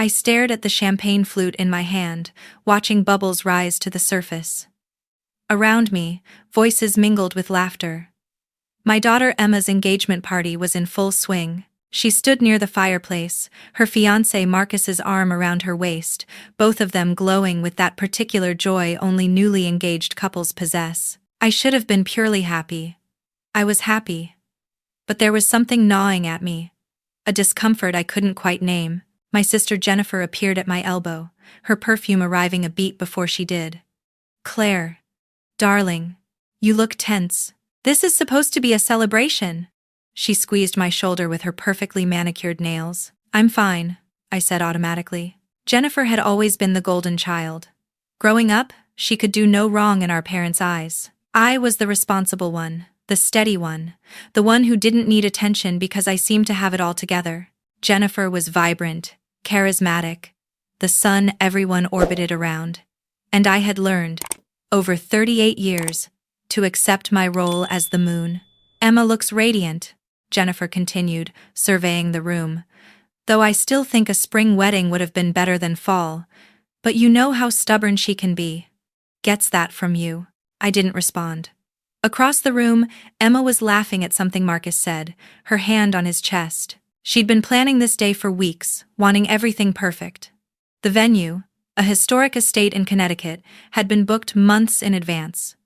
I stared at the champagne flute in my hand, watching bubbles rise to the surface. Around me, voices mingled with laughter. My daughter Emma's engagement party was in full swing. She stood near the fireplace, her fiancé Marcus's arm around her waist, both of them glowing with that particular joy only newly engaged couples possess. I should have been purely happy. I was happy. But there was something gnawing at me. A discomfort I couldn't quite name. My sister Jennifer appeared at my elbow, her perfume arriving a beat before she did. "Claire. Darling. You look tense. This is supposed to be a celebration." She squeezed my shoulder with her perfectly manicured nails. "I'm fine," I said automatically. Jennifer had always been the golden child. Growing up, she could do no wrong in our parents' eyes. I was the responsible one, the steady one, the one who didn't need attention because I seemed to have it all together. Jennifer was vibrant, charismatic, the sun everyone orbited around. And I had learned, over 38 years, to accept my role as the moon. "Emma looks radiant," Jennifer continued, surveying the room. "Though I still think a spring wedding would have been better than fall. But you know how stubborn she can be." "Gets that from you." I didn't respond. Across the room, Emma was laughing at something Marcus said, her hand on his chest. She'd been planning this day for weeks, wanting everything perfect. The venue, a historic estate in Connecticut, had been booked months in advance.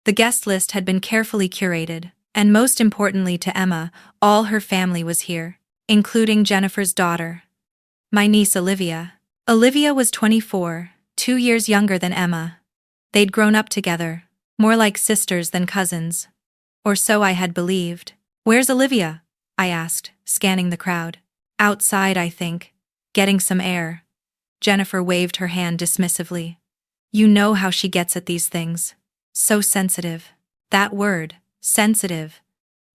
The guest list had been carefully curated, and most importantly to Emma, all her family was here, including Jennifer's daughter, my niece Olivia. Olivia was 24, 2 years younger than Emma. They'd grown up together, more like sisters than cousins. Or so I had believed. "Where's Olivia?" I asked, scanning the crowd. "Outside, I think. Getting some air." Jennifer waved her hand dismissively. "You know how she gets at these things. So sensitive." That word, sensitive.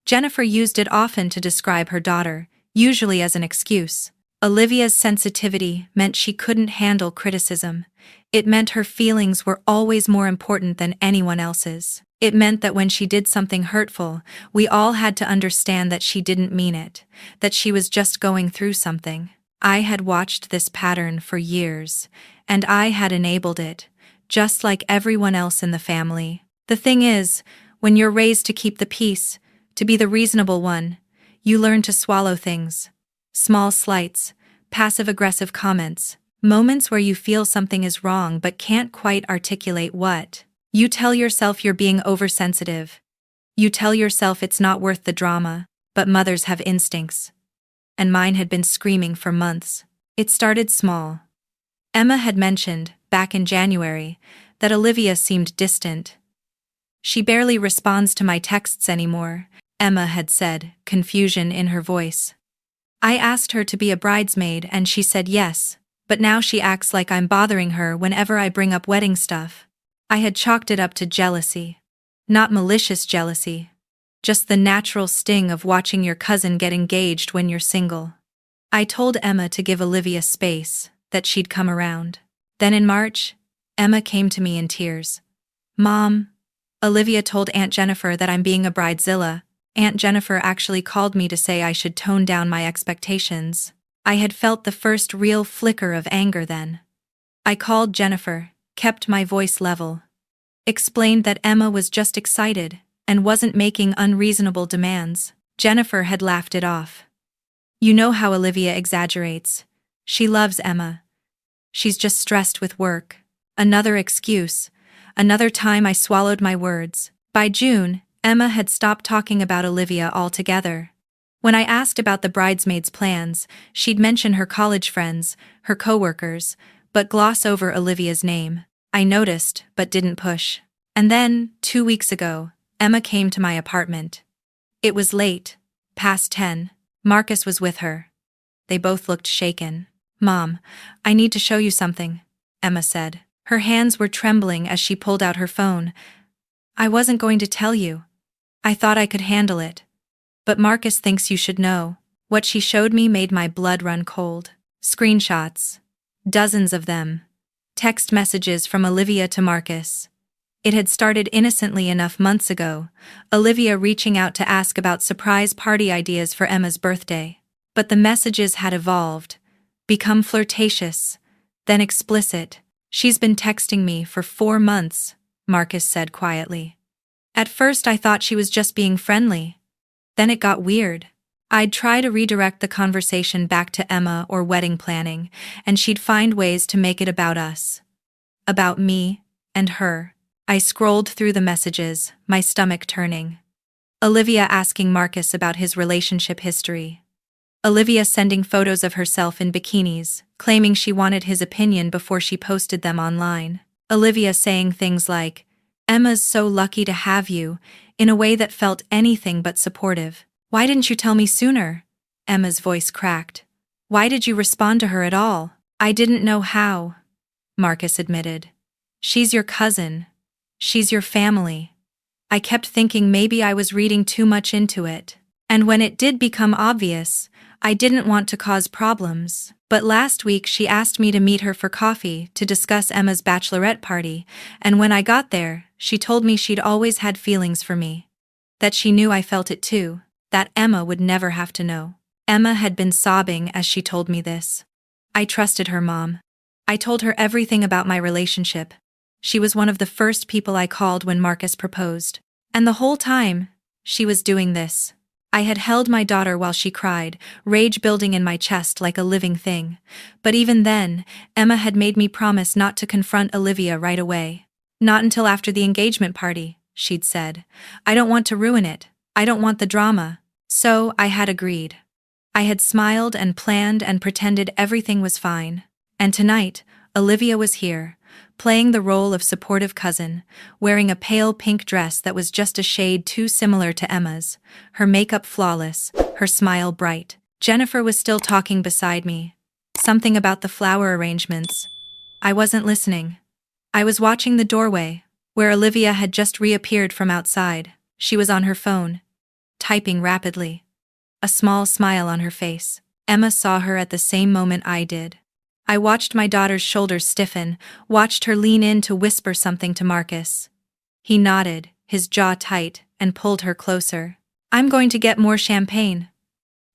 Jennifer used it often to describe her daughter, usually as an excuse. Olivia's sensitivity meant she couldn't handle criticism. It meant her feelings were always more important than anyone else's. It meant that when she did something hurtful, we all had to understand that she didn't mean it, that she was just going through something. I had watched this pattern for years, and I had enabled it, just like everyone else in the family. The thing is, when you're raised to keep the peace, to be the reasonable one, you learn to swallow things. Small slights, passive-aggressive comments, moments where you feel something is wrong but can't quite articulate what. You tell yourself you're being oversensitive. You tell yourself it's not worth the drama, but mothers have instincts. And mine had been screaming for months. It started small. Emma had mentioned, back in January, that Olivia seemed distant. "She barely responds to my texts anymore," Emma had said, confusion in her voice. "I asked her to be a bridesmaid and she said yes, but now she acts like I'm bothering her whenever I bring up wedding stuff." I had chalked it up to jealousy. Not malicious jealousy. Just the natural sting of watching your cousin get engaged when you're single. I told Emma to give Olivia space, that she'd come around. Then in March, Emma came to me in tears. "Mom, Olivia told Aunt Jennifer that I'm being a bridezilla. Aunt Jennifer actually called me to say I should tone down my expectations." I had felt the first real flicker of anger then. I called Jennifer, kept my voice level. Explained that Emma was just excited and wasn't making unreasonable demands. Jennifer had laughed it off. "You know how Olivia exaggerates. She loves Emma. She's just stressed with work." Another excuse. Another time I swallowed my words. By June, Emma had stopped talking about Olivia altogether. When I asked about the bridesmaids' plans, she'd mention her college friends, her coworkers, but gloss over Olivia's name. I noticed, but didn't push. And then, 2 weeks ago, Emma came to my apartment. It was late, past 10. Marcus was with her. They both looked shaken. "Mom, I need to show you something," Emma said. Her hands were trembling as she pulled out her phone. "I wasn't going to tell you. I thought I could handle it. But Marcus thinks you should know." What she showed me made my blood run cold. Screenshots. Dozens of them. Text messages from Olivia to Marcus. It had started innocently enough months ago, Olivia reaching out to ask about surprise party ideas for Emma's birthday. But the messages had evolved, become flirtatious, then explicit. She's been texting me for 4 months, Marcus said quietly. At first I thought she was just being friendly. Then it got weird. I'd try to redirect the conversation back to Emma or wedding planning, and she'd find ways to make it about us. About me and her. I scrolled through the messages, my stomach turning. Olivia asking Marcus about his relationship history. Olivia sending photos of herself in bikinis, claiming she wanted his opinion before she posted them online. Olivia saying things like, "Emma's so lucky to have you," in a way that felt anything but supportive. "Why didn't you tell me sooner?" Emma's voice cracked. "Why did you respond to her at all?" "I didn't know how," Marcus admitted. "She's your cousin. She's your family." I kept thinking maybe I was reading too much into it. And when it did become obvious, I didn't want to cause problems. But last week she asked me to meet her for coffee to discuss Emma's bachelorette party, and when I got there, she told me she'd always had feelings for me. That she knew I felt it too. That Emma would never have to know. Emma had been sobbing as she told me this. I trusted her, Mom. I told her everything about my relationship. She was one of the first people I called when Marcus proposed. And the whole time, she was doing this. I had held my daughter while she cried, rage building in my chest like a living thing. But even then, Emma had made me promise not to confront Olivia right away. "Not until after the engagement party," she'd said. "I don't want to ruin it. I don't want the drama." So I had agreed. I had smiled and planned and pretended everything was fine. And tonight, Olivia was here, playing the role of supportive cousin, wearing a pale pink dress that was just a shade too similar to Emma's, her makeup flawless, her smile bright. Jennifer was still talking beside me. Something about the flower arrangements. I wasn't listening. I was watching the doorway, where Olivia had just reappeared from outside. She was on her phone, typing rapidly. A small smile on her face. Emma saw her at the same moment I did. I watched my daughter's shoulders stiffen, watched her lean in to whisper something to Marcus. He nodded, his jaw tight, and pulled her closer. "I'm going to get more champagne,"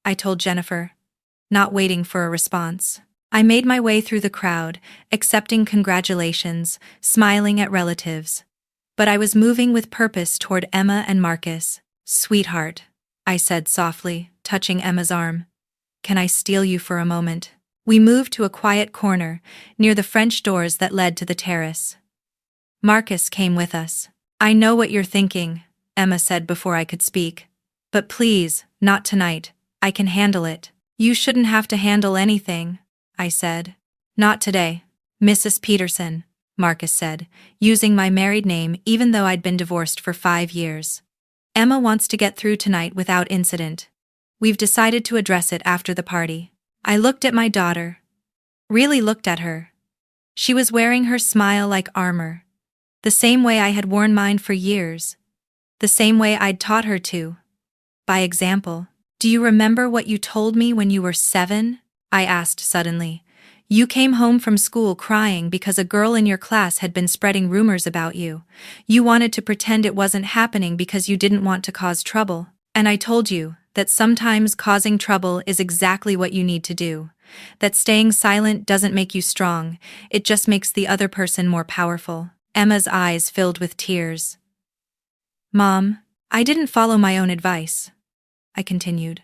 I told Jennifer, not waiting for a response. I made my way through the crowd, accepting congratulations, smiling at relatives. But I was moving with purpose toward Emma and Marcus. "Sweetheart," I said softly, touching Emma's arm. "Can I steal you for a moment?" We moved to a quiet corner, near the French doors that led to the terrace. Marcus came with us. "I know what you're thinking," Emma said before I could speak. "But please, not tonight. I can handle it." "You shouldn't have to handle anything," I said. "Not today, Mrs. Peterson," Marcus said, using my married name even though I'd been divorced for 5 years. "Emma wants to get through tonight without incident. We've decided to address it after the party." I looked at my daughter. Really looked at her. She was wearing her smile like armor. The same way I had worn mine for years. The same way I'd taught her to. By example. "Do you remember what you told me when you were 7? I asked suddenly. "You came home from school crying because a girl in your class had been spreading rumors about you. You wanted to pretend it wasn't happening because you didn't want to cause trouble. And I told you that sometimes causing trouble is exactly what you need to do. That staying silent doesn't make you strong, it just makes the other person more powerful." Emma's eyes filled with tears. "Mom, I didn't follow my own advice," I continued.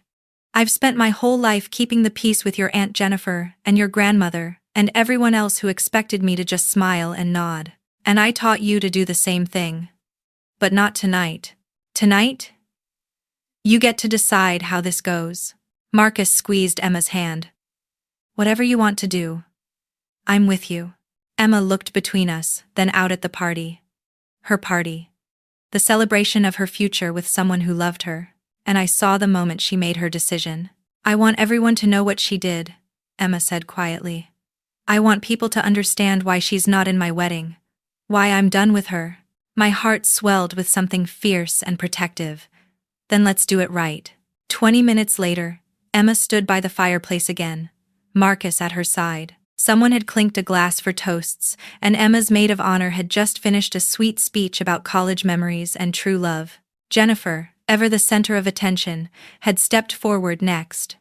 "I've spent my whole life keeping the peace with your Aunt Jennifer and your grandmother and everyone else who expected me to just smile and nod. And I taught you to do the same thing. But not tonight. Tonight? You get to decide how this goes." Marcus squeezed Emma's hand. "Whatever you want to do. I'm with you." Emma looked between us, then out at the party. Her party. The celebration of her future with someone who loved her. And I saw the moment she made her decision. "I want everyone to know what she did," Emma said quietly. "I want people to understand why she's not in my wedding. Why I'm done with her." My heart swelled with something fierce and protective. "Then let's do it right." 20 minutes later, Emma stood by the fireplace again, Marcus at her side. Someone had clinked a glass for toasts, and Emma's maid of honor had just finished a sweet speech about college memories and true love. Jennifer, ever the center of attention, had stepped forward next.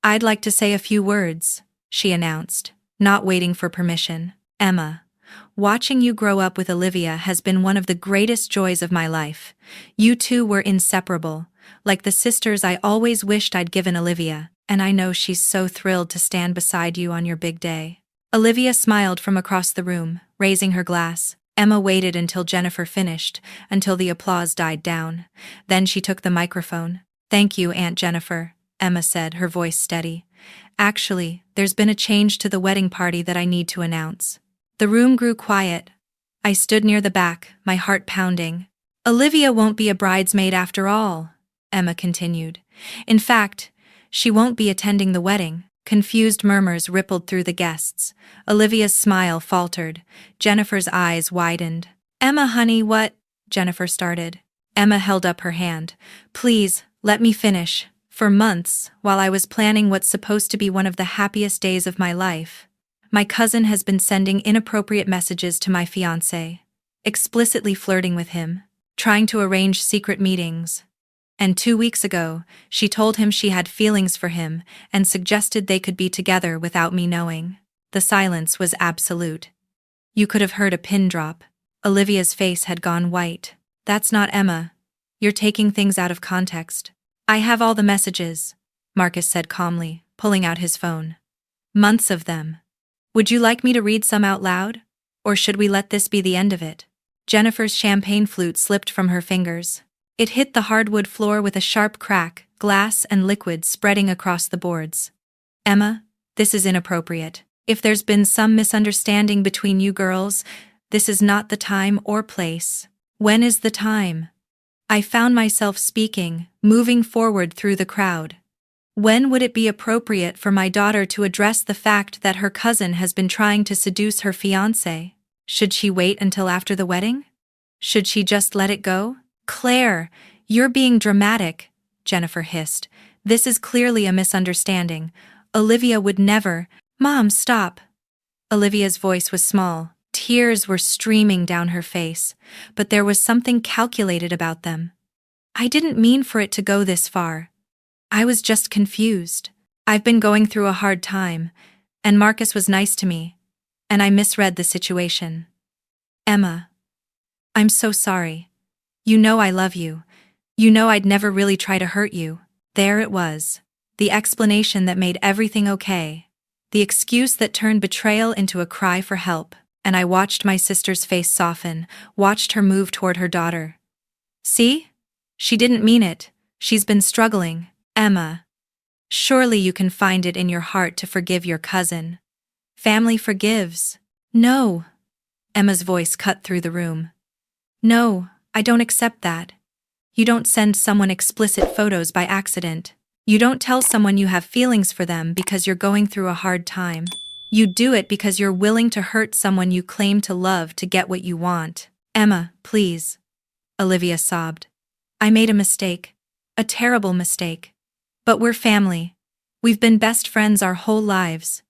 "I'd like to say a few words," she announced, not waiting for permission. Emma, watching you grow up with Olivia has been one of the greatest joys of my life. You two were inseparable, like the sisters I always wished I'd given Olivia, and I know she's so thrilled to stand beside you on your big day. Olivia smiled from across the room, raising her glass. Emma waited until Jennifer finished, until the applause died down. Then she took the microphone. "Thank you, Aunt Jennifer," Emma said, her voice steady. "Actually, there's been a change to the wedding party that I need to announce." The room grew quiet. I stood near the back, my heart pounding. "Olivia won't be a bridesmaid after all," Emma continued. "In fact, she won't be attending the wedding." Confused murmurs rippled through the guests. Olivia's smile faltered. Jennifer's eyes widened. "Emma, honey, what?" Jennifer started. Emma held up her hand. "Please, let me finish. For months, while I was planning what's supposed to be one of the happiest days of my life, my cousin has been sending inappropriate messages to my fiancé, explicitly flirting with him, trying to arrange secret meetings. And 2 weeks ago, she told him she had feelings for him and suggested they could be together without me knowing." The silence was absolute. You could have heard a pin drop. Olivia's face had gone white. "That's not Emma. You're taking things out of context." "I have all the messages," Marcus said calmly, pulling out his phone. "Months of them. Would you like me to read some out loud? Or should we let this be the end of it?" Jennifer's champagne flute slipped from her fingers. It hit the hardwood floor with a sharp crack, glass and liquid spreading across the boards. "Emma, this is inappropriate. If there's been some misunderstanding between you girls, this is not the time or place." "When is the time?" I found myself speaking, moving forward through the crowd. "When would it be appropriate for my daughter to address the fact that her cousin has been trying to seduce her fiancé? Should she wait until after the wedding? Should she just let it go?" "Claire, you're being dramatic," Jennifer hissed. "This is clearly a misunderstanding. Olivia would never—" "Mom, stop." Olivia's voice was small. Tears were streaming down her face, but there was something calculated about them. "I didn't mean for it to go this far. I was just confused. I've been going through a hard time, and Marcus was nice to me, and I misread the situation. Emma, I'm so sorry. You know I love you. You know I'd never really try to hurt you." There it was. The explanation that made everything okay. The excuse that turned betrayal into a cry for help. And I watched my sister's face soften, watched her move toward her daughter. "See? She didn't mean it. She's been struggling. Emma, surely you can find it in your heart to forgive your cousin. Family forgives." "No." Emma's voice cut through the room. "No, I don't accept that. You don't send someone explicit photos by accident. You don't tell someone you have feelings for them because you're going through a hard time. You do it because you're willing to hurt someone you claim to love to get what you want." "Emma, please." Olivia sobbed. "I made a mistake. A terrible mistake. But we're family. We've been best friends our whole lives.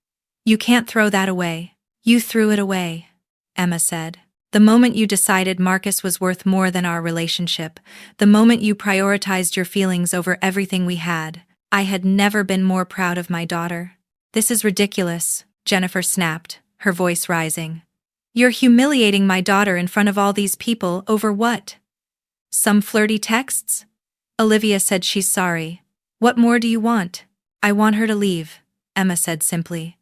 You can't throw that away." "You threw it away," Emma said. "The moment you decided Marcus was worth more than our relationship, the moment you prioritized your feelings over everything we had. I had never been more proud of my daughter." "This is ridiculous," Jennifer snapped, her voice rising. "You're humiliating my daughter in front of all these people over what? Some flirty texts?" Olivia said she's sorry. "What more do you want?" "I want her to leave," Emma said simply.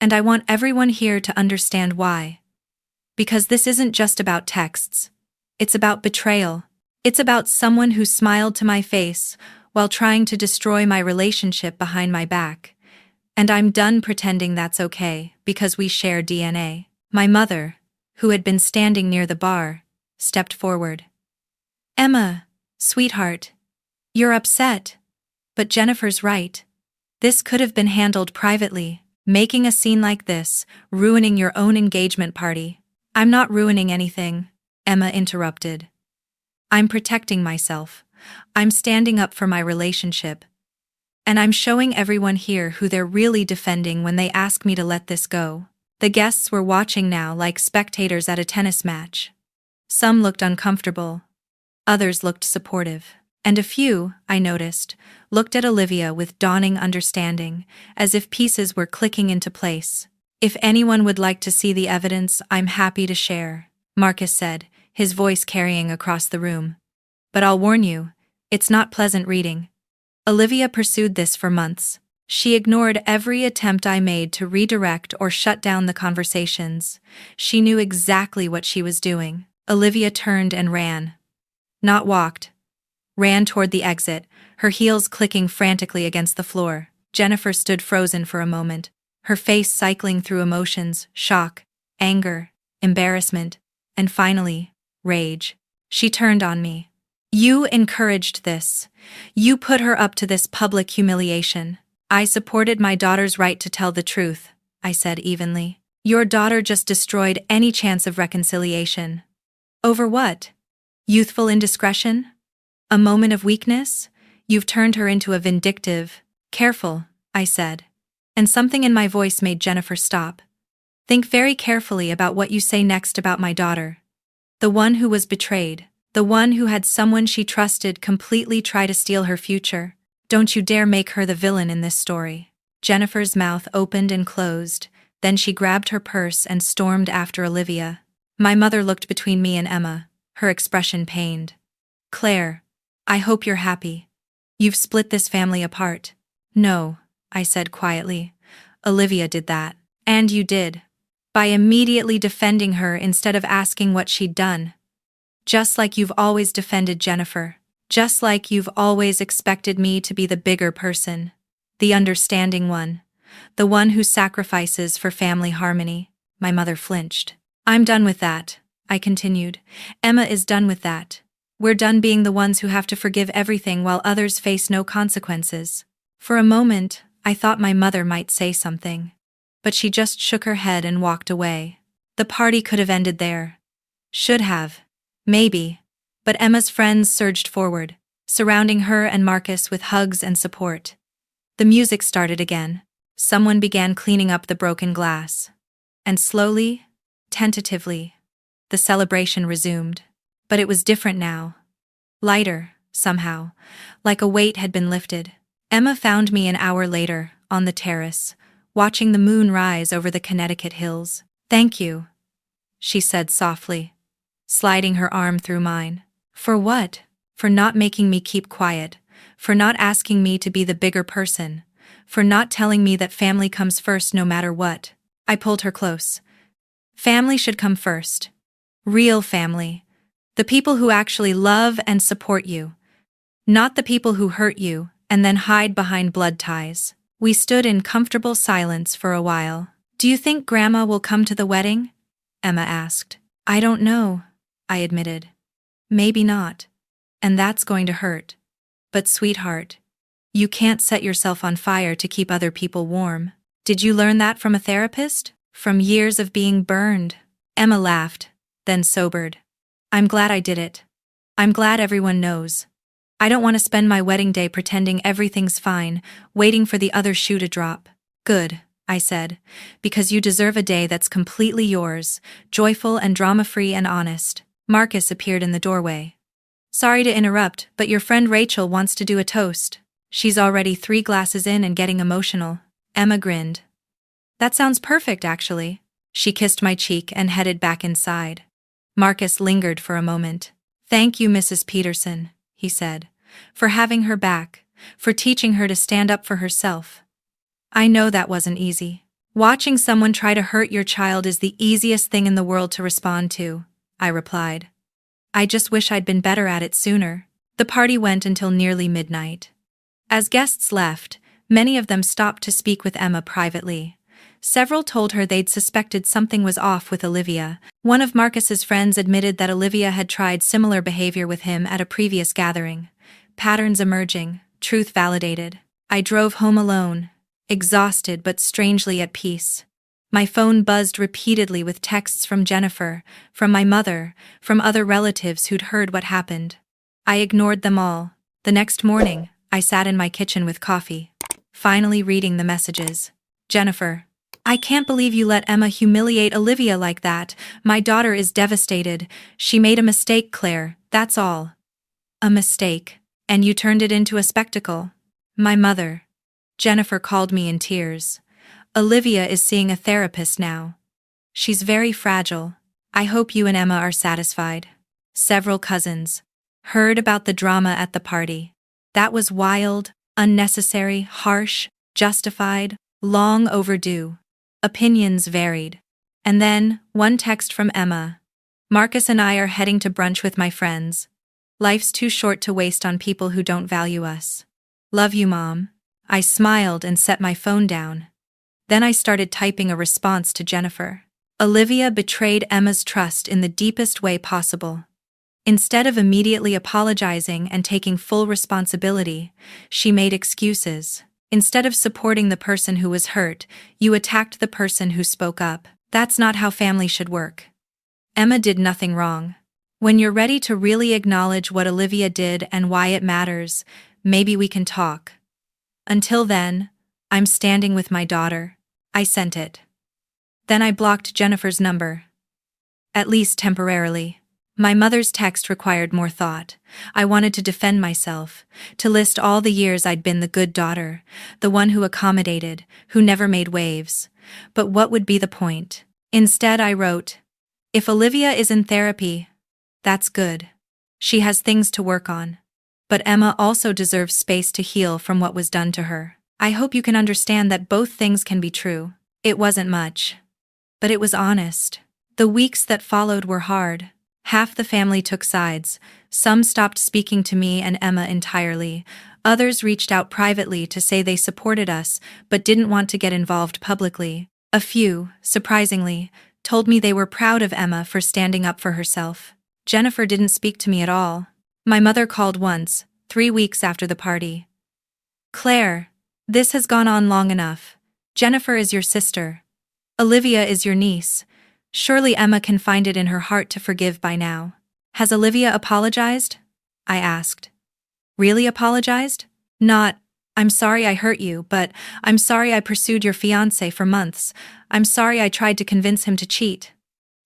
"And I want everyone here to understand why. Because this isn't just about texts. It's about betrayal. It's about someone who smiled to my face while trying to destroy my relationship behind my back. And I'm done pretending that's okay because we share DNA." My mother, who had been standing near the bar, stepped forward. "Emma, sweetheart, you're upset. But Jennifer's right. This could have been handled privately. Making a scene like this, ruining your own engagement party." "I'm not ruining anything," Emma interrupted. "I'm protecting myself. I'm standing up for my relationship. And I'm showing everyone here who they're really defending when they ask me to let this go." The guests were watching now like spectators at a tennis match. Some looked uncomfortable. Others looked supportive. And a few, I noticed, looked at Olivia with dawning understanding, as if pieces were clicking into place. "If anyone would like to see the evidence, I'm happy to share," Marcus said, his voice carrying across the room. "But I'll warn you, it's not pleasant reading." Olivia pursued this for months. She ignored every attempt I made to redirect or shut down the conversations. She knew exactly what she was doing. Olivia turned and ran. Not walked. Ran toward the exit, her heels clicking frantically against the floor. Jennifer stood frozen for a moment, her face cycling through emotions: shock, anger, embarrassment, and finally, rage. She turned on me. "You encouraged this. You put her up to this public humiliation." "I supported my daughter's right to tell the truth," I said evenly. "Your daughter just destroyed any chance of reconciliation." "Over what? Youthful indiscretion? A moment of weakness? You've turned her into a vindictive..." "Careful," I said. And something in my voice made Jennifer stop. "Think very carefully about what you say next about my daughter. The one who was betrayed. The one who had someone she trusted completely try to steal her future. Don't you dare make her the villain in this story." Jennifer's mouth opened and closed, then she grabbed her purse and stormed after Olivia. My mother looked between me and Emma, her expression pained. "Claire, I hope you're happy. You've split this family apart." "No," I said quietly. "Olivia did that. And you did. By immediately defending her instead of asking what she'd done. Just like you've always defended Jennifer. Just like you've always expected me to be the bigger person. The understanding one. The one who sacrifices for family harmony." My mother flinched. "I'm done with that," I continued. "Emma is done with that. We're done being the ones who have to forgive everything while others face no consequences." For a moment, I thought my mother might say something. But she just shook her head and walked away. The party could have ended there. Should have. Maybe. But Emma's friends surged forward, surrounding her and Marcus with hugs and support. The music started again. Someone began cleaning up the broken glass. And slowly, tentatively, the celebration resumed. But it was different now. Lighter, somehow, like a weight had been lifted. Emma found me an hour later, on the terrace, watching the moon rise over the Connecticut hills. "Thank you," she said softly, sliding her arm through mine. "For what?" "For not making me keep quiet, for not asking me to be the bigger person, for not telling me that family comes first no matter what." I pulled her close. Family should come first. Real family. The people who actually love and support you. Not the people who hurt you and then hide behind blood ties. We stood in comfortable silence for a while. "Do you think Grandma will come to the wedding?" Emma asked. "I don't know," I admitted. "Maybe not. And that's going to hurt. But sweetheart, you can't set yourself on fire to keep other people warm." "Did you learn that from a therapist? From years of being burned?" Emma laughed, then sobered. "I'm glad I did it. I'm glad everyone knows. I don't want to spend my wedding day pretending everything's fine, waiting for the other shoe to drop." "Good," I said, "because you deserve a day that's completely yours, joyful and drama-free and honest." Marcus appeared in the doorway. "Sorry to interrupt, but your friend Rachel wants to do a toast. She's already 3 glasses in and getting emotional." Emma grinned. "That sounds perfect, actually." She kissed my cheek and headed back inside. Marcus lingered for a moment. "Thank you, Mrs. Peterson," he said, "for having her back, for teaching her to stand up for herself. I know that wasn't easy. Watching someone try to hurt your child is the easiest thing in the world to respond to," I replied. "I just wish I'd been better at it sooner." The party went until nearly midnight. As guests left, many of them stopped to speak with Emma privately. Several told her they'd suspected something was off with Olivia. One of Marcus's friends admitted that Olivia had tried similar behavior with him at a previous gathering. Patterns emerging, truth validated. I drove home alone, exhausted but strangely at peace. My phone buzzed repeatedly with texts from Jennifer, from my mother, from other relatives who'd heard what happened. I ignored them all. The next morning, I sat in my kitchen with coffee, finally reading the messages. "Jennifer, I can't believe you let Emma humiliate Olivia like that. My daughter is devastated. She made a mistake, Claire, that's all." "A mistake," And you turned it into a spectacle. My mother, Jennifer, called me in tears. Olivia is seeing a therapist now. She's very fragile. I hope you and Emma are satisfied. Several cousins heard about the drama at the party. That was wild, unnecessary, harsh, justified, long overdue. Opinions varied. And then, one text from Emma. Marcus and I are heading to brunch with my friends. Life's too short to waste on people who don't value us. Love you, Mom. I smiled and set my phone down. Then I started typing a response to Jennifer. Olivia betrayed Emma's trust in the deepest way possible. Instead of immediately apologizing and taking full responsibility, she made excuses. Instead of supporting the person who was hurt, you attacked the person who spoke up. That's not how family should work. Emma did nothing wrong. When you're ready to really acknowledge what Olivia did and why it matters, maybe we can talk. Until then, I'm standing with my daughter. I sent it. Then I blocked Jennifer's number. At least temporarily. My mother's text required more thought. I wanted to defend myself, to list all the years I'd been the good daughter, the one who accommodated, who never made waves. But what would be the point? Instead, I wrote, if Olivia is in therapy, that's good. She has things to work on. But Emma also deserves space to heal from what was done to her. I hope you can understand that both things can be true. It wasn't much. But it was honest. The weeks that followed were hard. Half the family took sides. Some stopped speaking to me and Emma entirely. Others reached out privately to say they supported us, but didn't want to get involved publicly. A few, surprisingly, told me they were proud of Emma for standing up for herself. Jennifer didn't speak to me at all. My mother called once, 3 weeks after the party. Claire, this has gone on long enough. Jennifer is your sister. Olivia is your niece. Surely Emma can find it in her heart to forgive by now. Has Olivia apologized? I asked. Really apologized? Not, I'm sorry I hurt you, but I'm sorry I pursued your fiancé for months. I'm sorry I tried to convince him to cheat.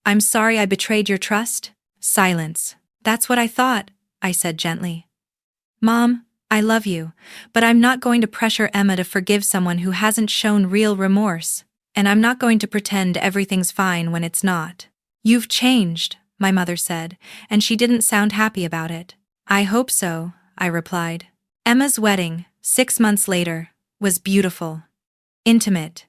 I'm sorry I betrayed your trust? Silence. That's what I thought, I said gently. Mom, I love you, but I'm not going to pressure Emma to forgive someone who hasn't shown real remorse. And I'm not going to pretend everything's fine when it's not. You've changed, my mother said, and she didn't sound happy about it. I hope so, I replied. Emma's wedding, 6 months later, was beautiful. Intimate.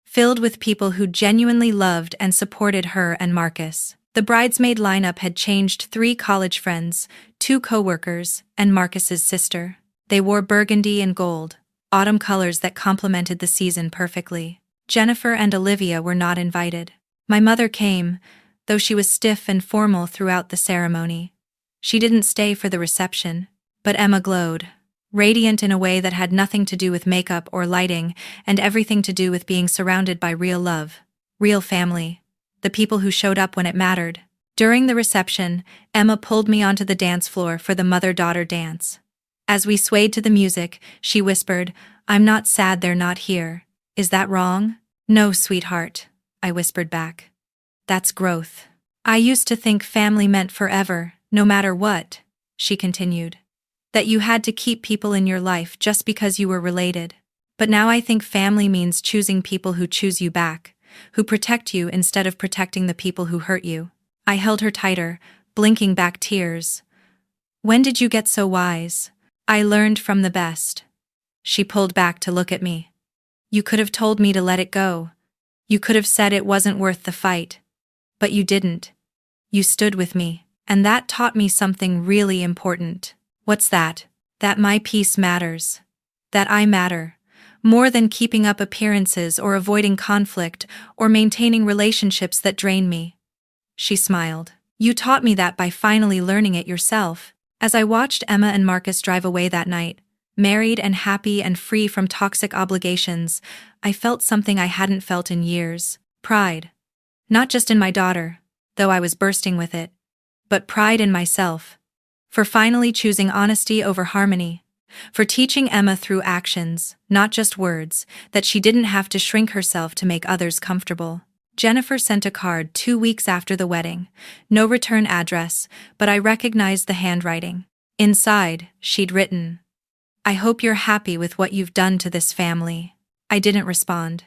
Filled with people who genuinely loved and supported her and Marcus. The bridesmaid lineup had changed 3 college friends, 2 co-workers, and Marcus's sister. They wore burgundy and gold, autumn colors that complemented the season perfectly. Jennifer and Olivia were not invited. My mother came, though she was stiff and formal throughout the ceremony. She didn't stay for the reception, but Emma glowed, radiant in a way that had nothing to do with makeup or lighting and everything to do with being surrounded by real love, real family, the people who showed up when it mattered. During the reception, Emma pulled me onto the dance floor for the mother-daughter dance. As we swayed to the music, she whispered, "I'm not sad they're not here. Is that wrong?" "No, sweetheart," I whispered back. "That's growth." "I used to think family meant forever, no matter what," she continued. "That you had to keep people in your life just because you were related. But now I think family means choosing people who choose you back, who protect you instead of protecting the people who hurt you." I held her tighter, blinking back tears. "When did you get so wise?" "I learned from the best." She pulled back to look at me. "You could have told me to let it go. You could have said it wasn't worth the fight. But you didn't. You stood with me, and that taught me something really important." "What's that?" "That my peace matters. That I matter. More than keeping up appearances or avoiding conflict or maintaining relationships that drain me." She smiled. "You taught me that by finally learning it yourself." As I watched Emma and Marcus drive away that night, married and happy and free from toxic obligations, I felt something I hadn't felt in years. Pride. Not just in my daughter, though I was bursting with it, but pride in myself. For finally choosing honesty over harmony. For teaching Emma through actions, not just words, that she didn't have to shrink herself to make others comfortable. Jennifer sent a card 2 weeks after the wedding. No return address, but I recognized the handwriting. Inside, she'd written, "I hope you're happy with what you've done to this family." I didn't respond.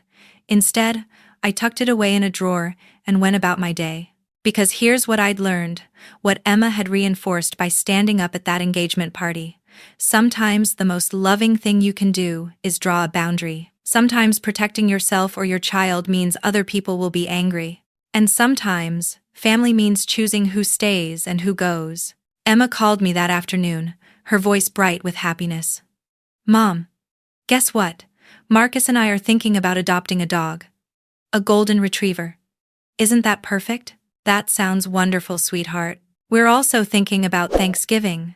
Instead, I tucked it away in a drawer and went about my day. Because here's what I'd learned, what Emma had reinforced by standing up at that engagement party. Sometimes the most loving thing you can do is draw a boundary. Sometimes protecting yourself or your child means other people will be angry. And sometimes, family means choosing who stays and who goes. Emma called me that afternoon, her voice bright with happiness. "Mom, guess what? Marcus and I are thinking about adopting a dog. A golden retriever. Isn't that perfect?" "That sounds wonderful, sweetheart. We're also thinking about Thanksgiving.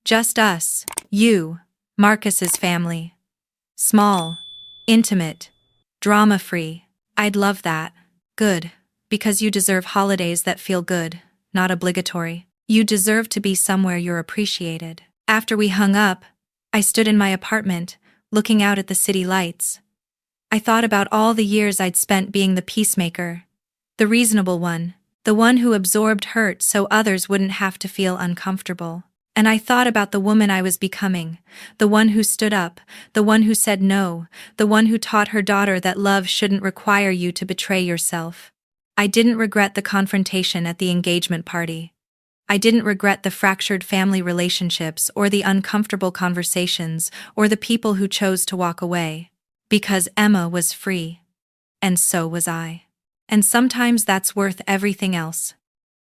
Just us, you, Marcus's family. Small, intimate, drama-free. I'd love that." "Good, because you deserve holidays that feel good, not obligatory. You deserve to be somewhere you're appreciated." After we hung up, I stood in my apartment, looking out at the city lights. I thought about all the years I'd spent being the peacemaker, the reasonable one, the one who absorbed hurt so others wouldn't have to feel uncomfortable. And I thought about the woman I was becoming, the one who stood up, the one who said no, the one who taught her daughter that love shouldn't require you to betray yourself. I didn't regret the confrontation at the engagement party. I didn't regret the fractured family relationships or the uncomfortable conversations or the people who chose to walk away. Because Emma was free. And so was I. And sometimes that's worth everything else.